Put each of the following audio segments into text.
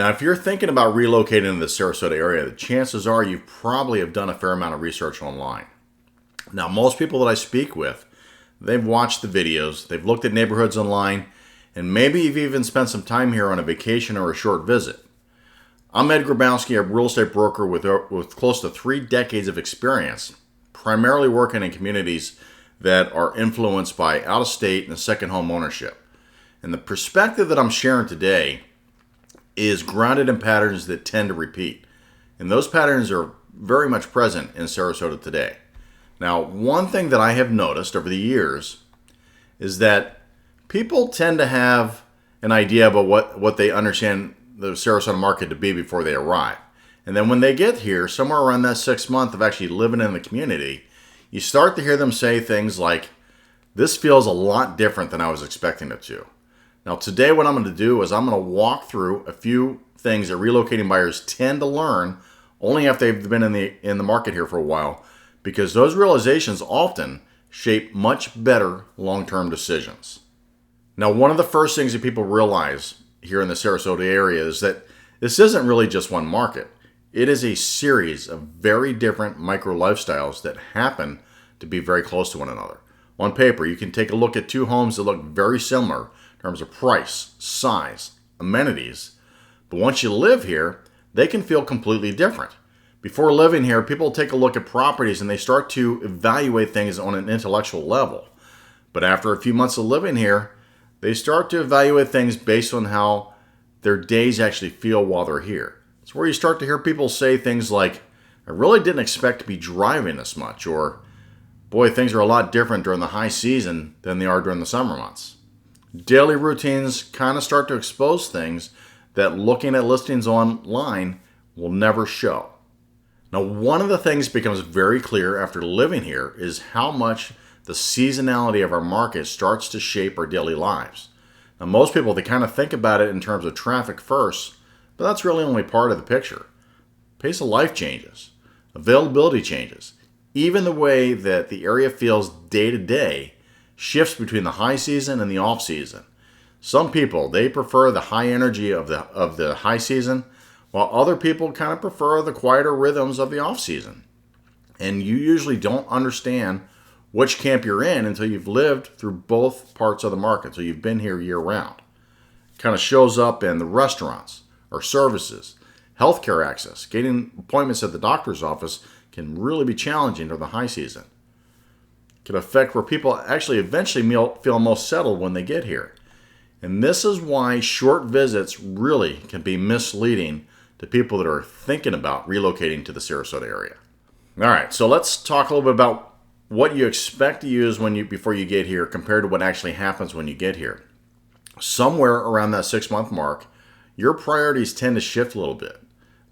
Now, if you're thinking about relocating to the Sarasota area, the chances are you probably have done a fair amount of research online. Now, most people that I speak with, they've watched the videos, they've looked at neighborhoods online, and maybe you've even spent some time here on a vacation or a short visit. I'm Ed Grabowski, a real estate broker with close to 3 decades of experience, primarily working in communities that are influenced by out-of-state and second home ownership. And the perspective that I'm sharing today is grounded in patterns that tend to repeat. And those patterns are very much present in Sarasota today. Now, one thing that I have noticed over the years is that people tend to have an idea about what they understand the Sarasota market to be before they arrive. And then when they get here, somewhere around that 6 month of actually living in the community, you start to hear them say things like, this feels a lot different than I was expecting it to. Now today what I'm going to do is I'm going to walk through a few things that relocating buyers tend to learn only after they've been in the market here for a while, because those realizations often shape much better long-term decisions. Now, one of the first things that people realize here in the Sarasota area is that this isn't really just one market. It is a series of very different micro lifestyles that happen to be very close to one another. On paper, you can take a look at 2 homes that look very similar in terms of price, size, amenities, but once you live here, they can feel completely different. Before living here, people take a look at properties and they start to evaluate things on an intellectual level. But after a few months of living here, they start to evaluate things based on how their days actually feel while they're here. It's where you start to hear people say things like, I really didn't expect to be driving this much, or boy, things are a lot different during the high season than they are during the summer months. Daily routines kind of start to expose things that looking at listings online will never show. Now, one of the things that becomes very clear after living here is how much the seasonality of our market starts to shape our daily lives. Now, most people, they kind of think about it in terms of traffic first, but that's really only part of the picture. Pace of life changes, availability changes. Even the way that the area feels day to day shifts between the high season and the off season. Some people, they prefer the high energy of the high season, while other people kind of prefer the quieter rhythms of the off season. And you usually don't understand which camp you're in until you've lived through both parts of the market, so you've been here year round. It kind of shows up in the restaurants or services, healthcare access. Getting appointments at the doctor's office can really be challenging during the high season. It can affect where people actually eventually feel most settled when they get here. And this is why short visits really can be misleading to people that are thinking about relocating to the Sarasota area. All right, so let's talk a little bit about what you expect to use before you get here compared to what actually happens when you get here. Somewhere around that 6 month mark, your priorities tend to shift a little bit.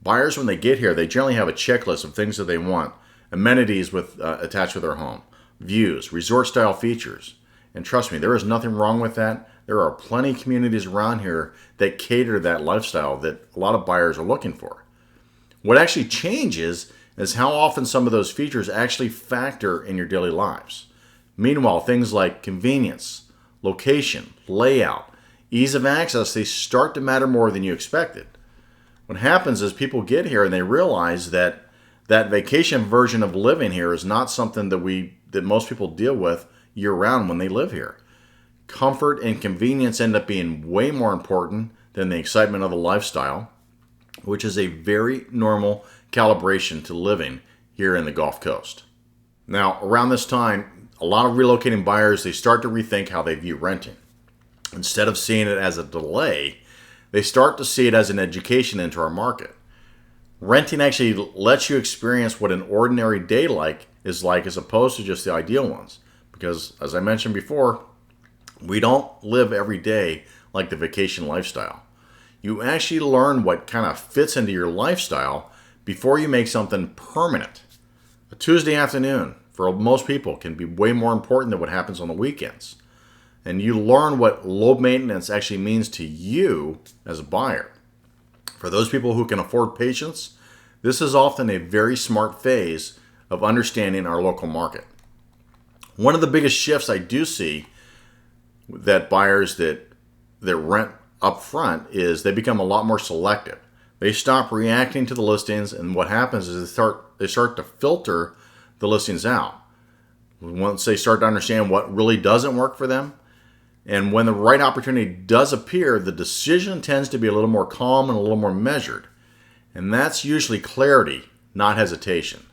Buyers, when they get here, they generally have a checklist of things that they want, amenities attached with their home, views, resort style features. And trust me, there is nothing wrong with that. There are plenty of communities around here that cater to that lifestyle that a lot of buyers are looking for. What actually changes is how often some of those features actually factor in your daily lives. Meanwhile, things like convenience, location, layout, ease of access, they start to matter more than you expected. What happens is people get here and they realize that that vacation version of living here is not something that most people deal with year-round when they live here. Comfort and convenience end up being way more important than the excitement of the lifestyle, which is a very normal calibration to living here in the Gulf Coast. Now, around this time, a lot of relocating buyers, they start to rethink how they view renting. Instead of seeing it as a delay, they start to see it as an education into our market. Renting actually lets you experience what an ordinary day is like as opposed to just the ideal ones. Because, as I mentioned before, we don't live every day like the vacation lifestyle. You actually learn what kind of fits into your lifestyle before you make something permanent. A Tuesday afternoon, for most people, can be way more important than what happens on the weekends. And you learn what low maintenance actually means to you as a buyer. For those people who can afford patience, this is often a very smart phase of understanding our local market. One of the biggest shifts I do see that buyers that rent up front is they become a lot more selective. They stop reacting to the listings, and what happens is they start to filter the listings out. Once they start to understand what really doesn't work for them, and when the right opportunity does appear, the decision tends to be a little more calm and a little more measured. And that's usually clarity, not hesitation.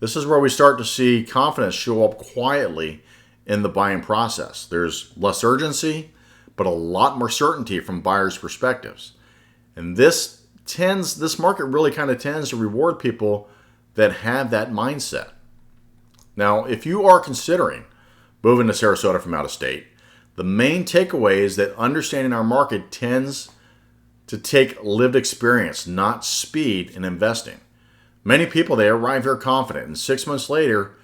This is where we start to see confidence show up quietly in the buying process. There's less urgency, but a lot more certainty from buyers' perspectives. And this market really kind of tends to reward people that have that mindset. Now, if you are considering moving to Sarasota from out of state, the main takeaway is that understanding our market tends to take lived experience, not speed, in investing. Many people, they arrive here confident, and 6 months later,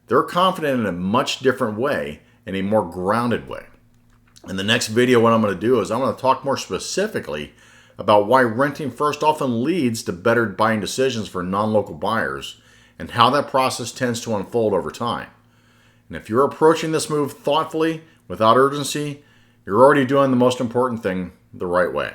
they're confident in a much different way, in a more grounded way. In the next video, what I'm going to do is I'm going to talk more specifically about why renting first often leads to better buying decisions for non-local buyers, and how that process tends to unfold over time. And if you're approaching this move thoughtfully, without urgency, you're already doing the most important thing the right way.